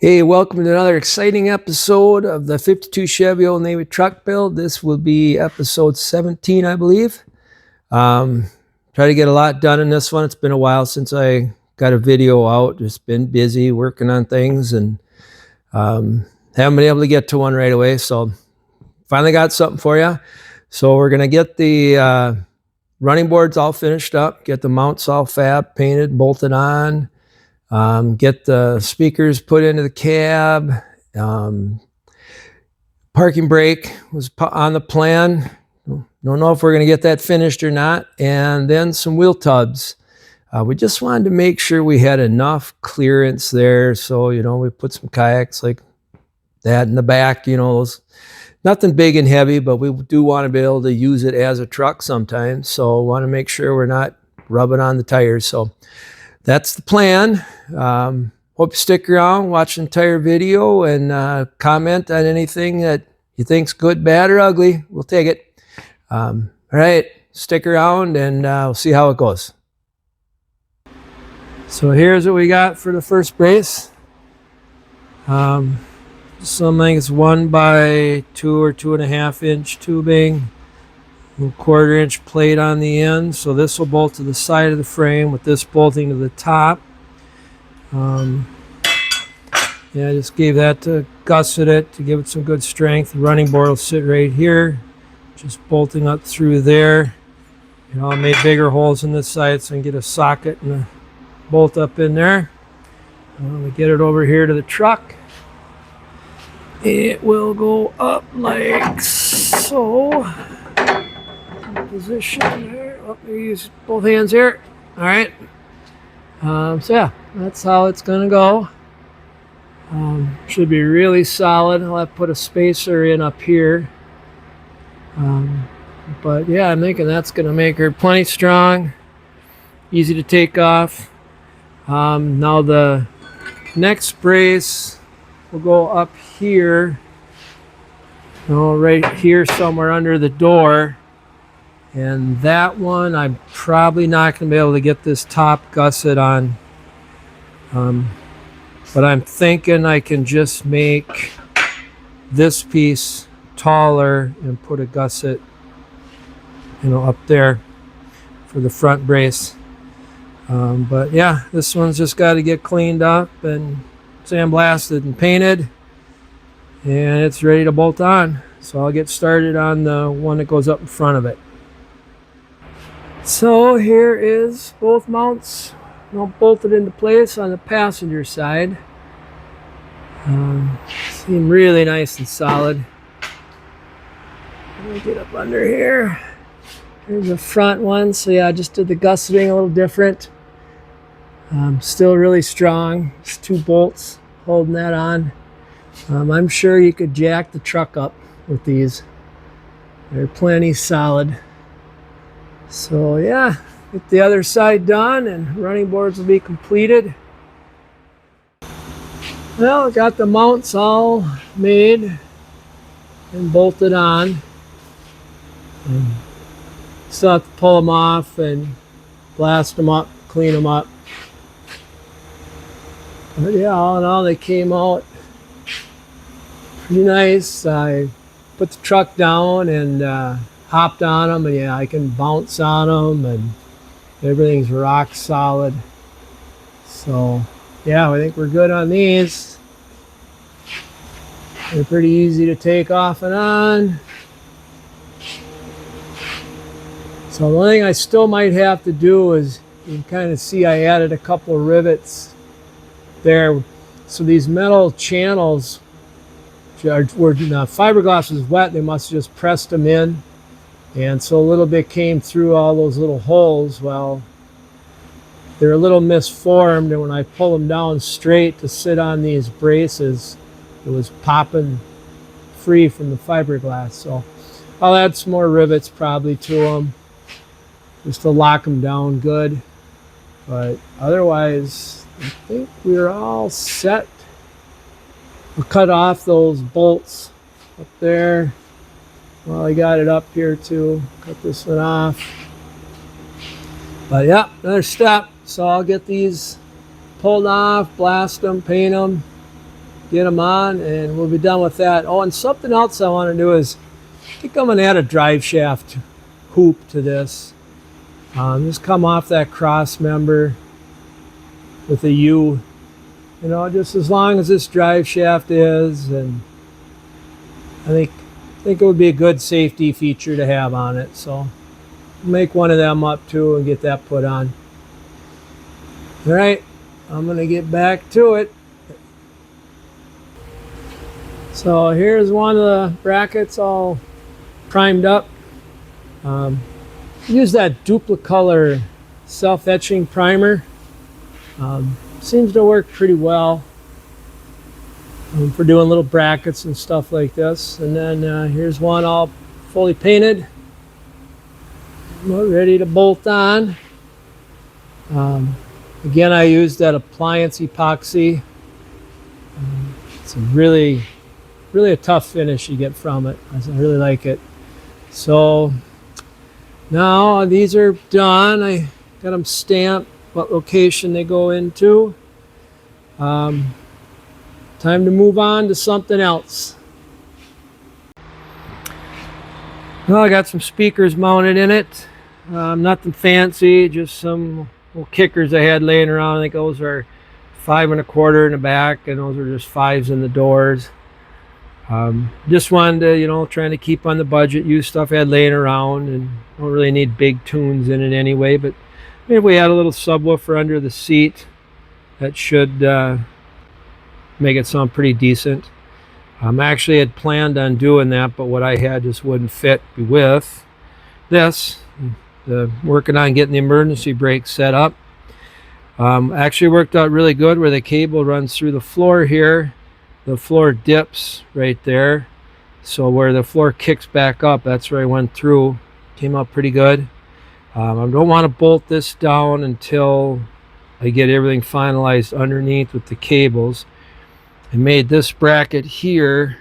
Hey, welcome to another exciting episode of the 52 Chevy Old Navy truck build. This will be episode 17, I believe. Try to get a lot done in this one. It's been a while since I got a video out. Just been busy working on things and haven't been able to get to one right away. So finally got something for you. So we're going to get the running boards all finished up, get the mounts all fab, painted, bolted on. Get the speakers put into the cab. Parking brake was on the plan. Don't know if we're going to get that finished or not. And then some wheel tubs. We just wanted to make sure we had enough clearance there. So, we put some kayaks like that in the back, nothing big and heavy, but we do want to be able to use it as a truck sometimes. So want to make sure we're not rubbing on the tires. So that's the plan. Hope you stick around, watch the entire video, and comment on anything that you think's good, bad, or ugly. We'll take it. All right, stick around, and we'll see how it goes. So here's what we got for the first brace. Something is 1 by 2 or 2.5 inch tubing. 1/4 inch plate on the end, so this will bolt to the side of the frame with this bolting to the top. I just gave that to gusset it to give it some good strength. The running board will sit right here, just bolting up through there. I made bigger holes in this side so I can get a socket and a bolt up in there. We get it over here to the truck. It will go up like so. Position there. Oh, use both hands here. All right. So yeah, that's how it's gonna go. Should be really solid. I'll have to put a spacer in up here. But yeah, I'm thinking that's gonna make her plenty strong, easy to take off. Now the next brace will go up here. Right here somewhere under the door. And that one, I'm probably not going to be able to get this top gusset on. But I'm thinking I can just make this piece taller and put a gusset, up there for the front brace. But yeah, this one's just got to get cleaned up and sandblasted and painted. And it's ready to bolt on. So I'll get started on the one that goes up in front of it. So here is both mounts bolted into place on the passenger side. Seem really nice and solid. Let me get up under here. Here's the front one. So yeah, I just did the gusseting a little different. Still really strong. It's 2 bolts holding that on. I'm sure you could jack the truck up with these. They're plenty solid. So yeah, get the other side done and running boards will be completed. Well, got the mounts all made and bolted on. Still have to pull them off and blast them up, clean them up. But yeah, all in all, they came out pretty nice. I put the truck down and hopped on them, and yeah, I can bounce on them, and everything's rock solid. So yeah, I think we're good on these. They're pretty easy to take off and on. So the only thing I still might have to do is, you can kind of see I added a couple of rivets there. So these metal channels, where the fiberglass was wet, they must have just pressed them in. And so a little bit came through all those little holes. Well, they're a little misformed, and when I pull them down straight to sit on these braces, it was popping free from the fiberglass. So I'll add some more rivets probably to them just to lock them down good. But otherwise, I think we're all set. We'll cut off those bolts up there. Well, I got it up here too. Cut this one off. But yeah, another step. So I'll get these pulled off, blast them, paint them, get them on, and we'll be done with that. Oh, and something else I want to do is, I think I'm going to add a drive shaft hoop to this. Just come off that cross member with a U, you know, just as long as this drive shaft is, and I think it would be a good safety feature to have on it. So make one of them up too and get that put on. All right, I'm gonna get back to it. So here's one of the brackets all primed up. Use that Duplicolor self-etching primer. Seems to work pretty well for doing little brackets and stuff like this. And then here's one all fully painted, ready to bolt on. Again, I used that appliance epoxy. It's a really a tough finish you get from it. I really like it. So now these are done. I got them stamped, what location they go into. Time to move on to something else. Well, I got some speakers mounted in it. Nothing fancy, just some little kickers I had laying around. I think those are 5 1/4 in the back, and those are just 5s in the doors. Just wanted to, you know, trying to keep on the budget, use stuff I had laying around, and don't really need big tunes in it anyway. But maybe we had a little subwoofer under the seat, that should make it sound pretty decent. Actually had planned on doing that, but what I had just wouldn't fit with this. Working on getting the emergency brake set up. Actually worked out really good where the cable runs through the floor here. The floor dips right there, so where the floor kicks back up, that's where I went through. Came out pretty good. I don't want to bolt this down until I get everything finalized underneath with the cables. I made this bracket here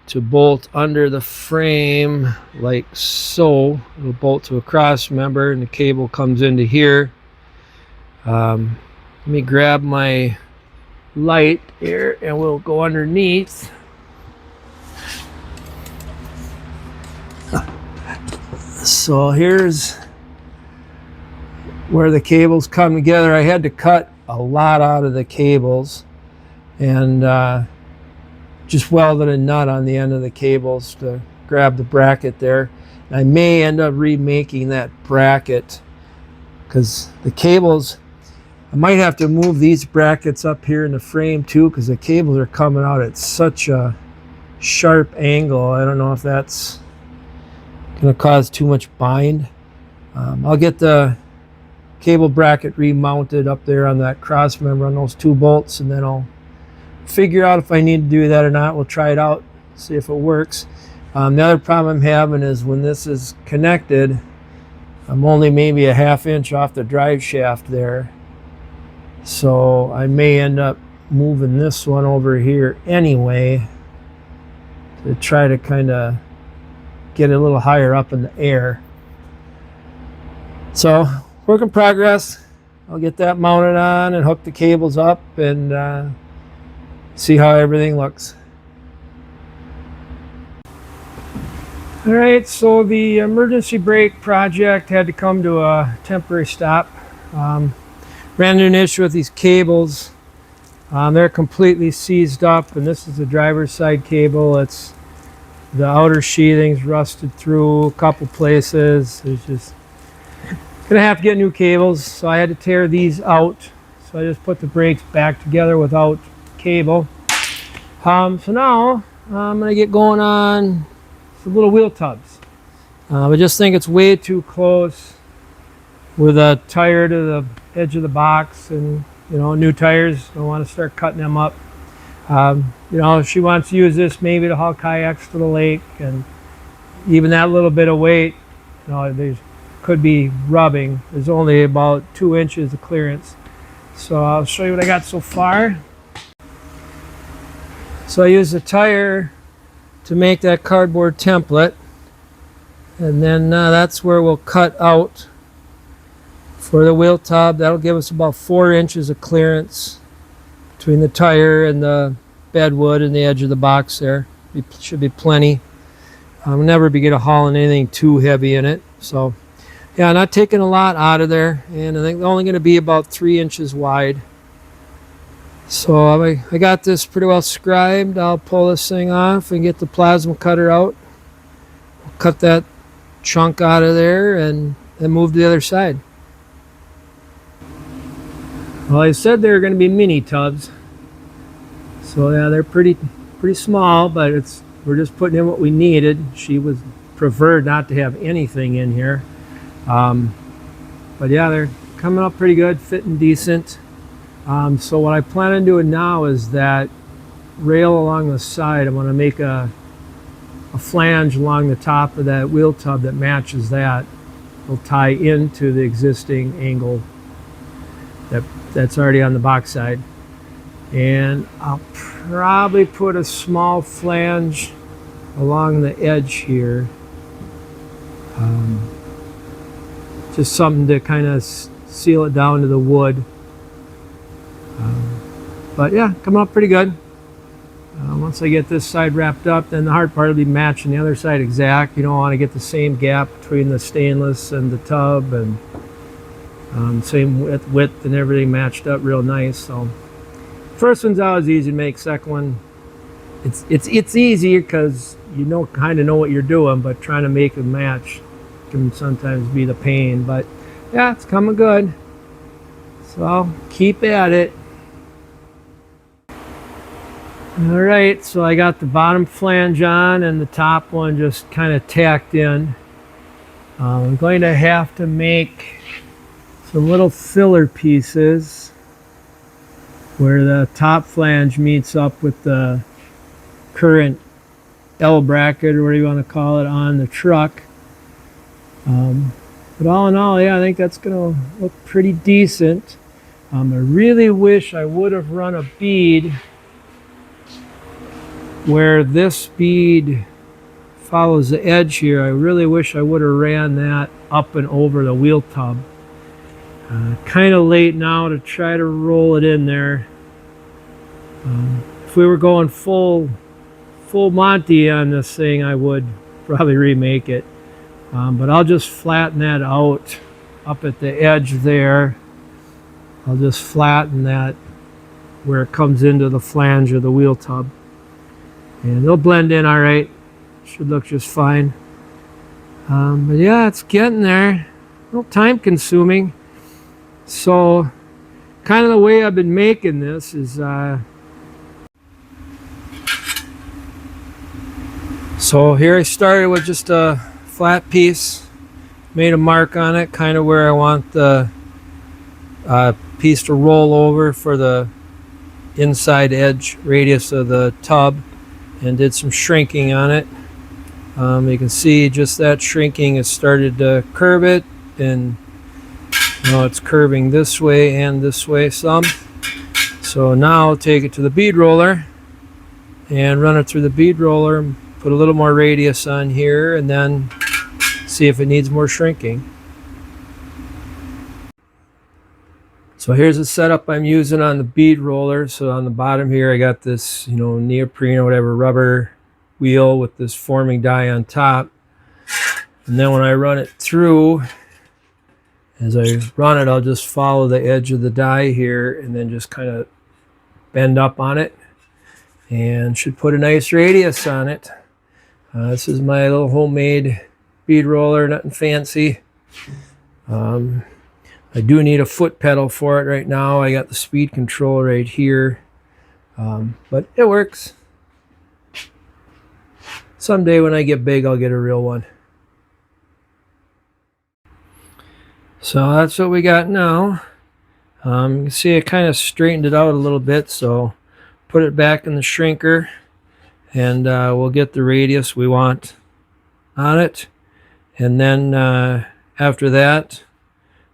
to bolt under the frame like so. It'll bolt to a cross member and the cable comes into here. Let me grab my light here and we'll go underneath. So here's where the cables come together. I had to cut a lot out of the cables and just welded a nut on the end of the cables to grab the bracket there. I may end up remaking that bracket because the cables, I might have to move these brackets up here in the frame too, because the cables are coming out at such a sharp angle. I don't know if that's going to cause too much bind. I'll get the cable bracket remounted up there on that cross member on those 2 bolts, and then I'll figure out if I need to do that or not. We'll try it out, see if it works. The other problem I'm having is when this is connected, I'm only maybe a 1/2 inch off the drive shaft there. So I may end up moving this one over here anyway to try to kind of get it a little higher up in the air. So work in progress. I'll get that mounted on and hook the cables up and see how everything looks. All right, so the emergency brake project had to come to a temporary stop. Ran into an issue with these cables. They're completely seized up, and this is the driver's side cable. It's the outer sheathing's rusted through a couple places. There's just gonna have to get new cables, so I had to tear these out. So I just put the brakes back together without cable. So now I'm gonna get going on the little wheel tubs. I just think it's way too close with a tire to the edge of the box, and you know, new tires, don't want to start cutting them up. You know, she wants to use this maybe to haul kayaks to the lake, and even that little bit of weight, you know, there could be rubbing. There's only about 2 inches of clearance. So I'll show you what I got so far. So I used the tire to make that cardboard template, and then that's where we'll cut out for the wheel tub. That'll give us about 4 inches of clearance between the tire and the bed wood in the edge of the box there. Should be plenty. Never be gonna hauling anything too heavy in it. So yeah, not taking a lot out of there, and I think they're only going to be about 3 inches wide. So I got this pretty well scribed. I'll pull this thing off and get the plasma cutter out. We'll cut that chunk out of there and then move to the other side. Well, I said they were going to be mini tubs. So yeah, they're pretty small, but we're just putting in what we needed. She would prefer not to have anything in here. But yeah, they're coming up pretty good, fitting decent. So what I plan on doing now is that rail along the side, I'm going to make a flange along the top of that wheel tub that matches that. Will tie into the existing angle that's already on the box side. And I'll probably put a small flange along the edge here. Just something to kind of seal it down to the wood. But yeah, coming up pretty good. Once I get this side wrapped up, then the hard part will be matching the other side exact. You don't want to get the same gap between the stainless and the tub, and same width and everything matched up real nice. So first one's always easy to make. Second one, it's easier because you kind of know what you're doing, but trying to make them match can sometimes be the pain. But yeah, it's coming good, so I'll keep at it. All right, so I got the bottom flange on and the top one just kind of tacked in. I'm going to have to make some little filler pieces where the top flange meets up with the current L bracket, or whatever you want to call it, on the truck. But all in all, yeah, I think that's going to look pretty decent. I really wish I would have run a bead where this bead follows the edge here. I really wish I would have ran that up and over the wheel tub. Kind of late now to try to roll it in there. If we were going full Monty on this thing, I would probably remake it. But I'll just flatten that out up at the edge there. I'll just flatten that where it comes into the flange of the wheel tub. And it'll blend in all right. Should look just fine. But yeah, it's getting there. A little time consuming. So kind of the way I've been making this is so here I started with just a flat piece, made a mark on it kind of where I want the piece to roll over for the inside edge radius of the tub, and did some shrinking on it. You can see just that shrinking has started to curve it, and now it's curving this way and this way some. So now I'll take it to the bead roller and run it through the bead roller, put a little more radius on here, and then see if it needs more shrinking. So here's the setup I'm using on the bead roller. So on the bottom here, I got this, neoprene or whatever rubber wheel with this forming die on top. And then when I run it through, as I run it, I'll just follow the edge of the die here and then just kind of bend up on it, and should put a nice radius on it. This is my little homemade bead roller, nothing fancy. I do need a foot pedal for it right now. I got the speed control right here, but it works. Someday when I get big, I'll get a real one. So that's what we got now. You can see I kind of straightened it out a little bit, so put it back in the shrinker, and we'll get the radius we want on it. And then after that,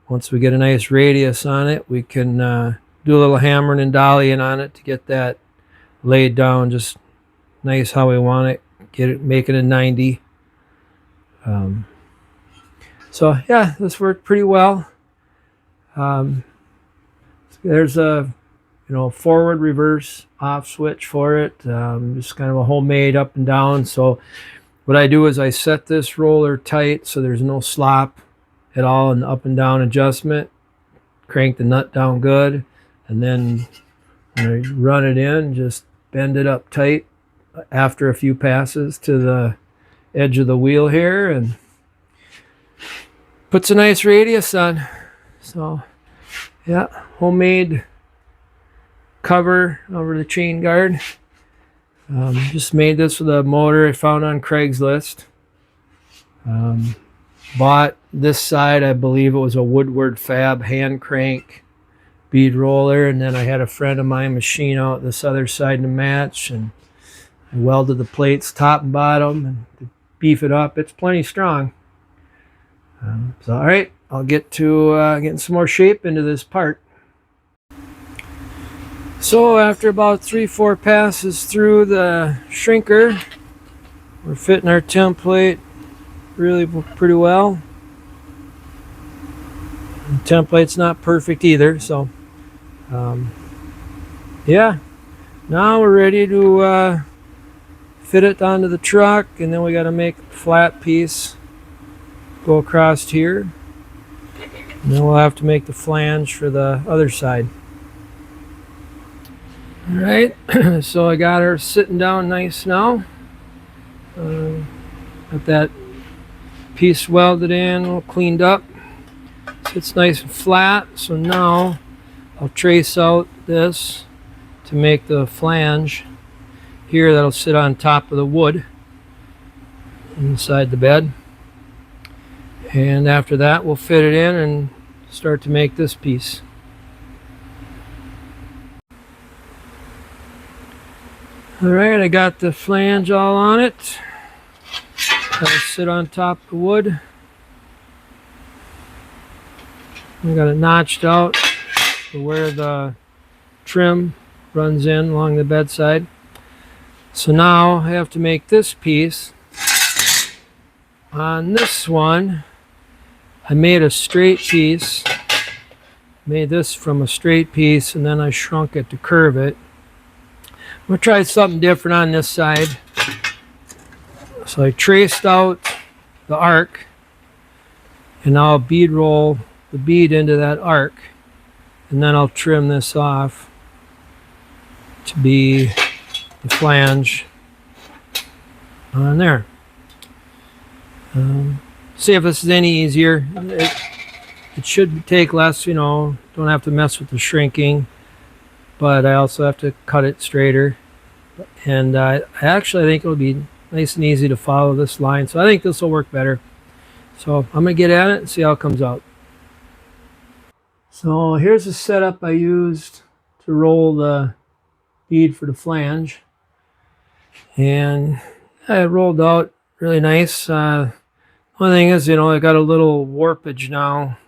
once we get a nice radius on it, we can do a little hammering and dollying on it to get that laid down just nice how we want it. Make it a 90. So yeah, this worked pretty well. There's a forward, reverse, off switch for it. Just kind of a homemade up and down. So what I do is I set this roller tight so there's no slop at all in the up and down adjustment. Crank the nut down good, and then when I run it in, just bend it up tight after a few passes to the edge of the wheel here, and puts a nice radius on. So yeah, homemade cover over the chain guard. Just made this with a motor I found on Craigslist. Bought this side, I believe it was a Woodward Fab hand crank bead roller, and then I had a friend of mine machine out this other side to match, and I welded the plates top and bottom and to beef it up. It's plenty strong. So all right, I'll get to getting some more shape into this part. So after about 3-4 passes through the shrinker, we're fitting our template really pretty well. The template's not perfect either, so yeah, now we're ready to fit it onto the truck, and then we got to make a flat piece go across here, and then we'll have to make the flange for the other side. All right, so I got her sitting down nice now. Got that piece welded in, all cleaned up. It's nice and flat. So now I'll trace out this to make the flange here that'll sit on top of the wood inside the bed. And after that, we'll fit it in and start to make this piece. All right, I got the flange all on it. That'll sit on top of the wood. I got it notched out for where the trim runs in along the bedside. So now I have to make this piece. On this one, I made a straight piece. Made this from a straight piece, and then I shrunk it to curve it. I'm going to try something different on this side. So I traced out the arc, and now I'll bead roll the bead into that arc, and then I'll trim this off to be the flange on there. See if this is any easier. It should take less, don't have to mess with the shrinking, but I also have to cut it straighter. And I actually think it'll be nice and easy to follow this line, so I think this will work better. So I'm gonna get at it and see how it comes out. So here's the setup I used to roll the bead for the flange, and it rolled out really nice. One thing is, I got a little warpage now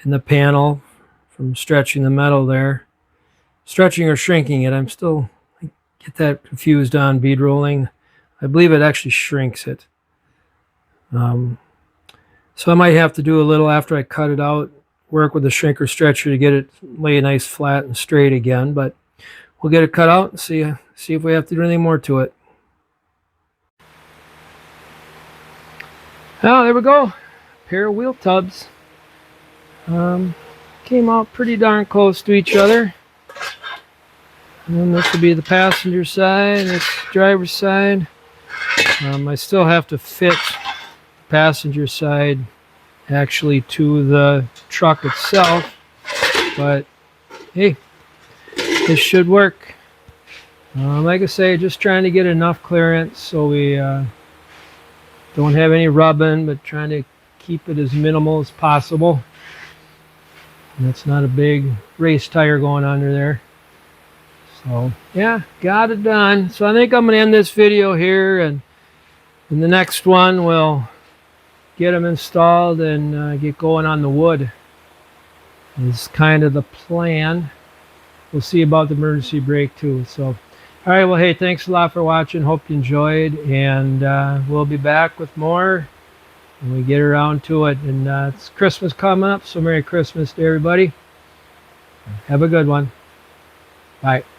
in the panel from stretching the metal there. Stretching or shrinking it, I get that confused on bead rolling. I believe it actually shrinks it. So I might have to do a little after I cut it out, work with the shrinker stretcher to get it lay nice flat and straight again, but we'll get it cut out and see if we have to do anything more to it. Oh, there we go. Pair of wheel tubs. Came out pretty darn close to each other. And then this will be the passenger side, this driver's side. I still have to fit the passenger side actually to the truck itself, but hey, this should work. Like I say, just trying to get enough clearance so we don't have any rubbing, but trying to keep it as minimal as possible. And it's not a big race tire going under there. So yeah, got it done. So I think I'm going to end this video here, and in the next one we'll get them installed and get going on the wood. Is kind of the plan. We'll see about the emergency brake too. So all right, well, hey, thanks a lot for watching. Hope you enjoyed, and we'll be back with more when we get around to it. And it's Christmas coming up, so Merry Christmas to everybody. Have a good one. Bye.